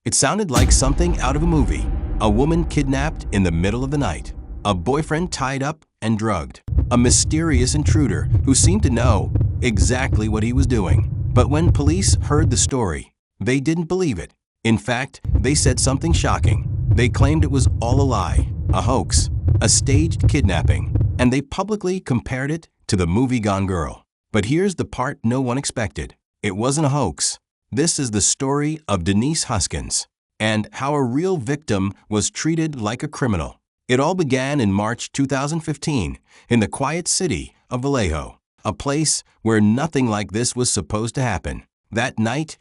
It sounded like something out of a movie. A woman kidnapped in the middle of the night. A boyfriend tied up and drugged. A mysterious intruder who seemed to know exactly what he was doing. But when police heard the story, they didn't believe it. In fact, they said something shocking. They claimed it was all a lie, a hoax, a staged kidnapping, and they publicly compared it to the movie Gone Girl. But here's the part no one expected. It wasn't a hoax. This is the story of Denise Huskins and how a real victim was treated like a criminal. It all began in March 2015 in the quiet city of Vallejo, a place where nothing like this was supposed to happen. That night,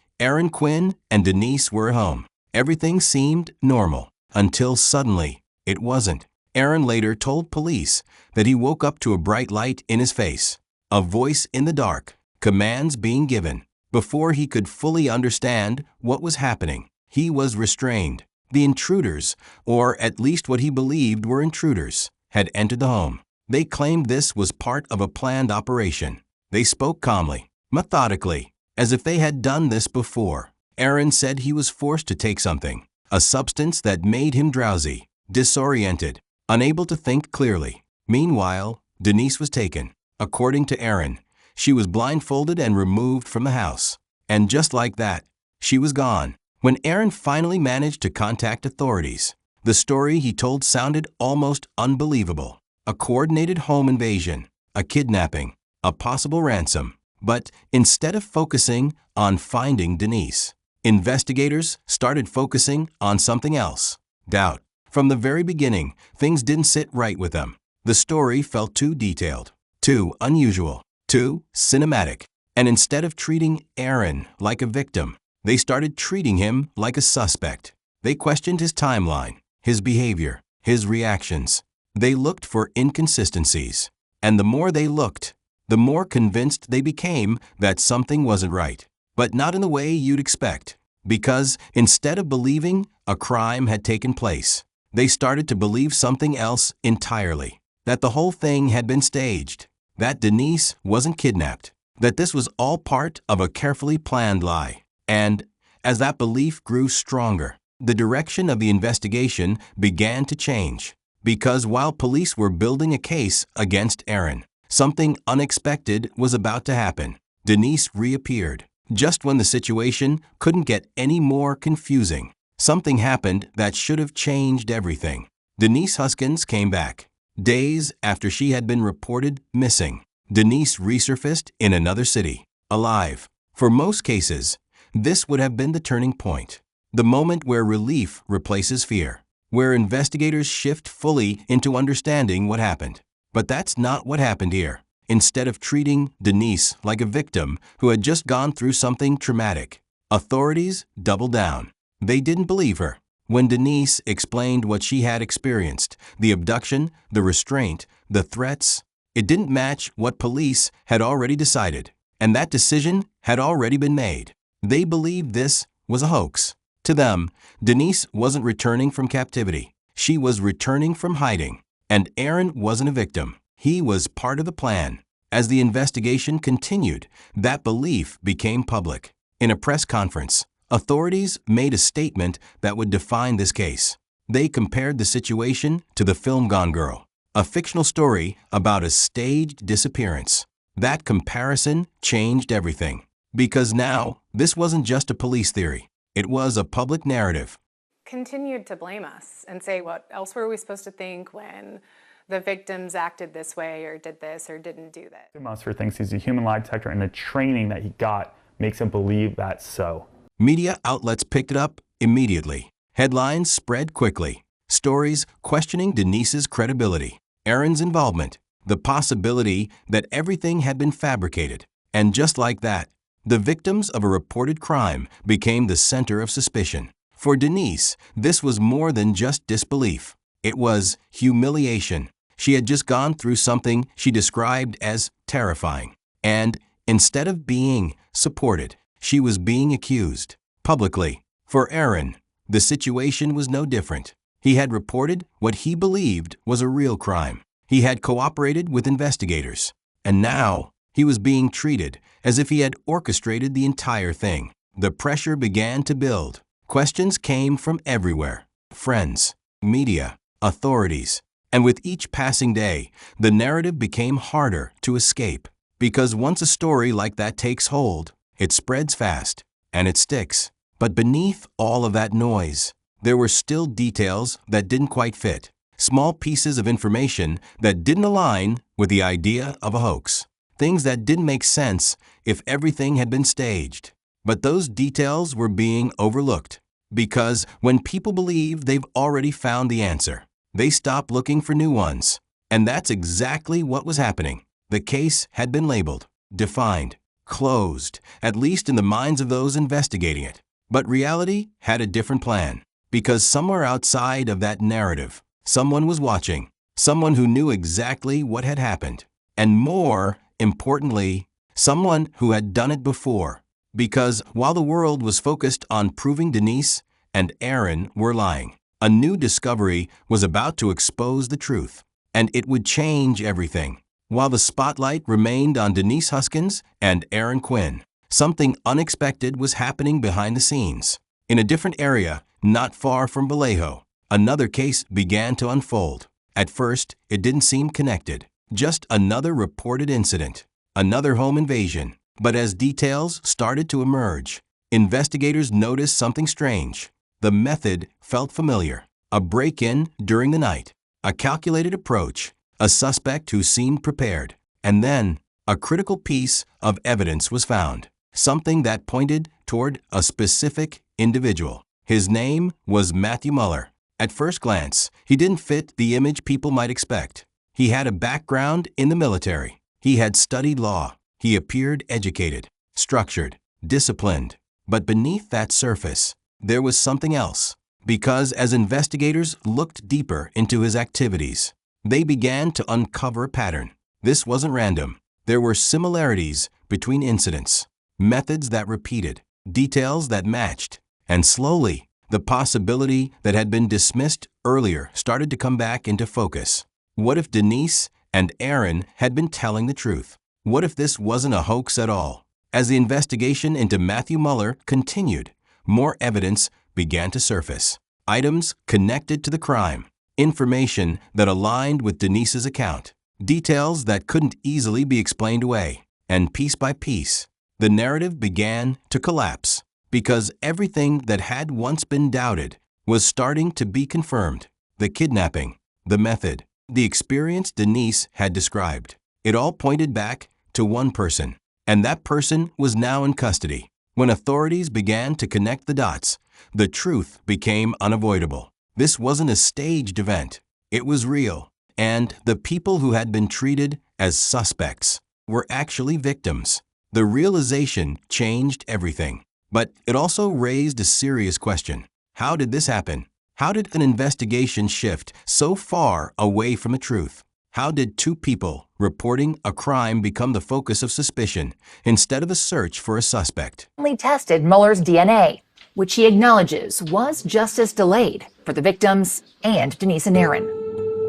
Quinn and Denise were home. Everything seemed normal until suddenly it wasn't. Aaron later told police that he woke up to a bright light in his face, a voice in the dark, commands being given. Before he could fully understand what was happening, he was restrained. The intruders, or at least what he believed were intruders, had entered the home. They claimed this was part of a planned operation. They spoke calmly, methodically, as if they had done this before. Aaron said he was forced to take something, a substance that made him drowsy, disoriented, unable to think clearly. Meanwhile, Denise was taken. According to Aaron, she was blindfolded and removed from the house. And just like that, she was gone. When Aaron finally managed to contact authorities, the story he told sounded almost unbelievable. A coordinated home invasion, a kidnapping, a possible ransom. But instead of focusing on finding Denise, investigators started focusing on something else: doubt. From the very beginning, things didn't sit right with them. The story felt too detailed, too unusual, too cinematic. And instead of treating Aaron like a victim, they started treating him like a suspect. They questioned his timeline, his behavior, his reactions. They looked for inconsistencies. And the more they looked, the more convinced they became that something wasn't right. But not in the way you'd expect. Because instead of believing a crime had taken place, they started to believe something else entirely. That the whole thing had been staged. That Denise wasn't kidnapped. That this was all part of a carefully planned lie. And as that belief grew stronger, the direction of the investigation began to change. Because while police were building a case against Aaron, something unexpected was about to happen. Denise reappeared. Just when the situation couldn't get any more confusing, something happened that should have changed everything. Denise Huskins came back. Days after she had been reported missing, Denise resurfaced in another city, alive. For most cases, this would have been the turning point. The moment where relief replaces fear, where investigators shift fully into understanding what happened. But that's not what happened here. Instead of treating Denise like a victim who had just gone through something traumatic, authorities doubled down. They didn't believe her. When Denise explained what she had experienced, the abduction, the restraint, the threats, it didn't match what police had already decided. And that decision had already been made. They believed this was a hoax. To them, Denise wasn't returning from captivity. She was returning from hiding. And Aaron wasn't a victim. He was part of the plan. As the investigation continued, that belief became public. In a press conference, authorities made a statement that would define this case. They compared the situation to the film Gone Girl, a fictional story about a staged disappearance. That comparison changed everything. Because now, this wasn't just a police theory. It was a public narrative. Continued to blame us and say, what else were we supposed to think when the victims acted this way or did this or didn't do that? Monster thinks he's a human lie detector, and the training that he got makes him believe that's so. Media outlets picked it up immediately. Headlines spread quickly. Stories questioning Denise's credibility, Aaron's involvement, the possibility that everything had been fabricated. And just like that, the victims of a reported crime became the center of suspicion. For Denise, this was more than just disbelief. It was humiliation. She had just gone through something she described as terrifying. And instead of being supported, she was being accused publicly. For Aaron, the situation was no different. He had reported what he believed was a real crime. He had cooperated with investigators. And now, he was being treated as if he had orchestrated the entire thing. The pressure began to build. Questions came from everywhere: friends, media, authorities. And with each passing day, the narrative became harder to escape. Because once a story like that takes hold, it spreads fast, and it sticks. But beneath all of that noise, there were still details that didn't quite fit. Small pieces of information that didn't align with the idea of a hoax. Things that didn't make sense if everything had been staged. But those details were being overlooked. Because when people believe they've already found the answer, they stop looking for new ones. And that's exactly what was happening. The case had been labeled, defined, closed, at least in the minds of those investigating it. But reality had a different plan. Because somewhere outside of that narrative, someone was watching. Someone who knew exactly what had happened. And more importantly, someone who had done it before. Because while the world was focused on proving Denise and Aaron were lying, a new discovery was about to expose the truth. And it would change everything. While the spotlight remained on Denise Huskins and Aaron Quinn, something unexpected was happening behind the scenes. In a different area, not far from Vallejo, another case began to unfold. At first, it didn't seem connected. Just another reported incident, another home invasion. But as details started to emerge, investigators noticed something strange. The method felt familiar. A break-in during the night, a calculated approach, a suspect who seemed prepared. And then, a critical piece of evidence was found. Something that pointed toward a specific individual. His name was Matthew Muller. At first glance, he didn't fit the image people might expect. He had a background in the military. He had studied law. He appeared educated, structured, disciplined. But beneath that surface, there was something else. Because as investigators looked deeper into his activities, they began to uncover a pattern. This wasn't random. There were similarities between incidents, methods that repeated, details that matched. And slowly, the possibility that had been dismissed earlier started to come back into focus. What if Denise and Aaron had been telling the truth? What if this wasn't a hoax at all? As the investigation into Matthew Muller continued, more evidence began to surface. Items connected to the crime, information that aligned with Denise's account, details that couldn't easily be explained away. And piece by piece, the narrative began to collapse. Because everything that had once been doubted was starting to be confirmed. The kidnapping, the method, the experience Denise had described. It all pointed back to one person, and that person was now in custody. When authorities began to connect the dots, the truth became unavoidable. This wasn't a staged event. It was real, and the people who had been treated as suspects were actually victims. The realization changed everything. But it also raised a serious question. How did this happen? How did an investigation shift so far away from the truth? How did two people reporting a crime become the focus of suspicion instead of a search for a suspect? Tested Muller's DNA, which he acknowledges was justice delayed for the victims and Denise and Aaron.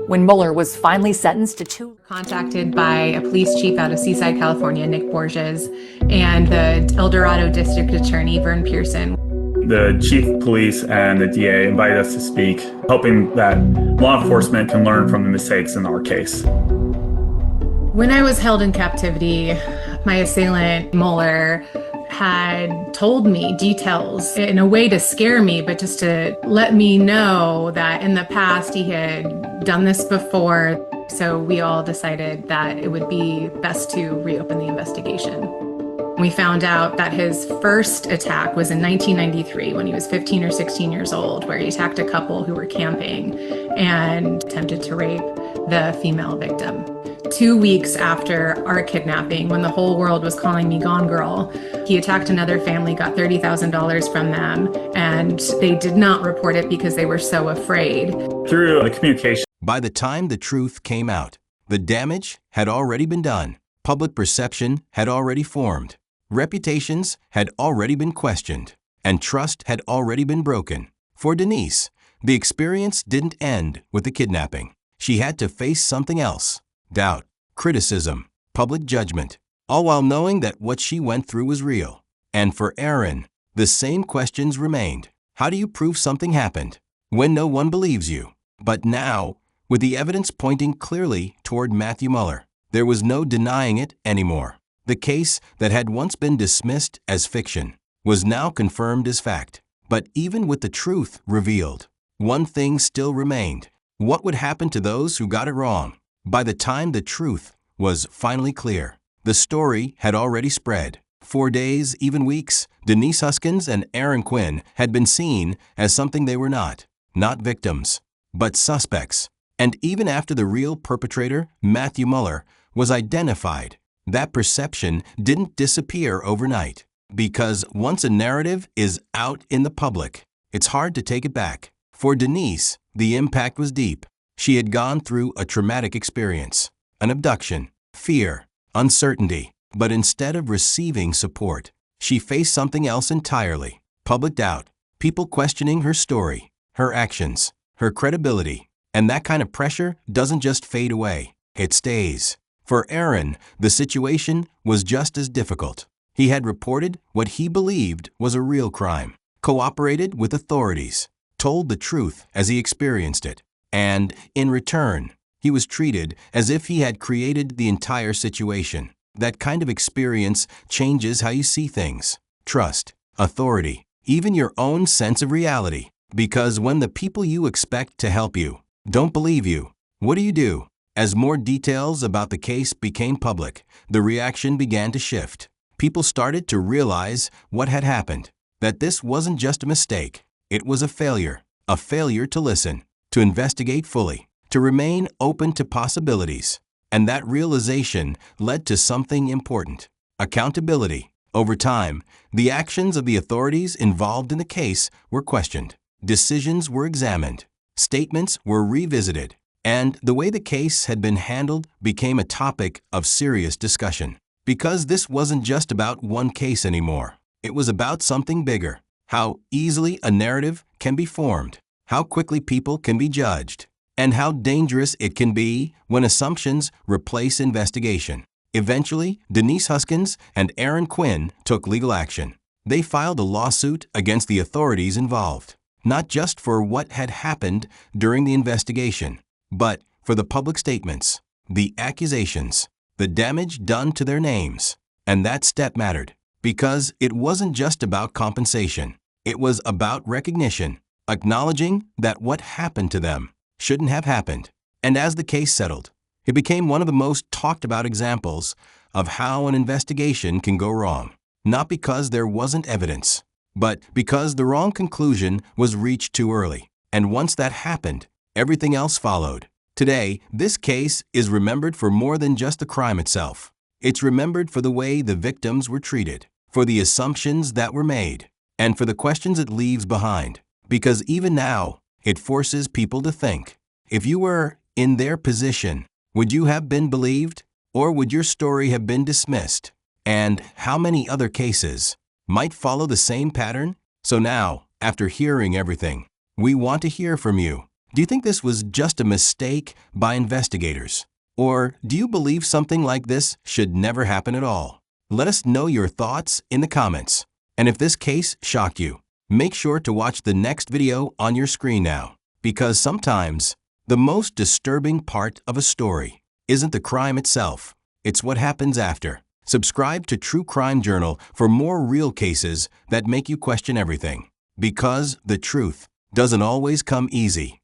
When Muller was finally sentenced to 2 Contacted by a police chief out of Seaside, California, Nick Borges, and the El Dorado District Attorney, Vern Pearson. The chief of police and the DA invited us to speak, hoping that law enforcement can learn from the mistakes in our case. When I was held in captivity, my assailant, Muller, had told me details in a way to scare me, but just to let me know that in the past he had done this before. So we all decided that it would be best to reopen the investigation. We found out that his first attack was in 1993 when he was 15 or 16 years old, where he attacked a couple who were camping and attempted to rape the female victim. 2 weeks after our kidnapping, when the whole world was calling me Gone Girl, he attacked another family, got $30,000 from them, and they did not report it because they were so afraid. Through the communication. By the time the truth came out, the damage had already been done. Public perception had already formed. Reputations had already been questioned. And trust had already been broken. For Denise, the experience didn't end with the kidnapping. She had to face something else. Doubt, criticism, public judgment, all while knowing that what she went through was real. And for Aaron, the same questions remained. How do you prove something happened when no one believes you? But now, with the evidence pointing clearly toward Matthew Mueller, there was no denying it anymore. The case that had once been dismissed as fiction was now confirmed as fact. But even with the truth revealed, one thing still remained. What would happen to those who got it wrong? By the time the truth was finally clear, the story had already spread. For days, even weeks, Denise Huskins and Quinn had been seen as something they were not victims, but suspects. And even after the real perpetrator, Matthew Mueller, was identified, that perception didn't disappear overnight. Because once a narrative is out in the public, it's hard to take it back. For Denise, the impact was deep. She had gone through a traumatic experience, an abduction, fear, uncertainty. But instead of receiving support, she faced something else entirely: public doubt, people questioning her story, her actions, her credibility. And that kind of pressure doesn't just fade away, it stays. For Aaron, the situation was just as difficult. He had reported what he believed was a real crime, cooperated with authorities, told the truth as he experienced it, and, in return, he was treated as if he had created the entire situation. That kind of experience changes how you see things: trust, authority, even your own sense of reality. Because when the people you expect to help you don't believe you, what do? As more details about the case became public, the reaction began to shift. People started to realize what had happened, that this wasn't just a mistake, it was a failure to listen, to investigate fully, to remain open to possibilities. And that realization led to something important: accountability. Over time, the actions of the authorities involved in the case were questioned, decisions were examined, statements were revisited, and the way the case had been handled became a topic of serious discussion. Because this wasn't just about one case anymore. It was about something bigger: how easily a narrative can be formed, how quickly people can be judged, and how dangerous it can be when assumptions replace investigation. Eventually, Denise Huskins and Quinn took legal action. They filed a lawsuit against the authorities involved, not just for what had happened during the investigation, but for the public statements, the accusations, the damage done to their names. And that step mattered, because it wasn't just about compensation. It was about recognition, acknowledging that what happened to them shouldn't have happened. And as the case settled, it became one of the most talked about examples of how an investigation can go wrong. Not because there wasn't evidence, but because the wrong conclusion was reached too early. And once that happened, everything else followed. Today, this case is remembered for more than just the crime itself. It's remembered for the way the victims were treated, for the assumptions that were made, and for the questions it leaves behind. Because even now, it forces people to think. If you were in their position, would you have been believed, or would your story have been dismissed? And how many other cases might follow the same pattern? So now, after hearing everything, we want to hear from you. Do you think this was just a mistake by investigators? Or do you believe something like this should never happen at all? Let us know your thoughts in the comments. And if this case shocked you, make sure to watch the next video on your screen now. Because sometimes, the most disturbing part of a story isn't the crime itself, it's what happens after. Subscribe to True Crime Journal for more real cases that make you question everything. Because the truth doesn't always come easy.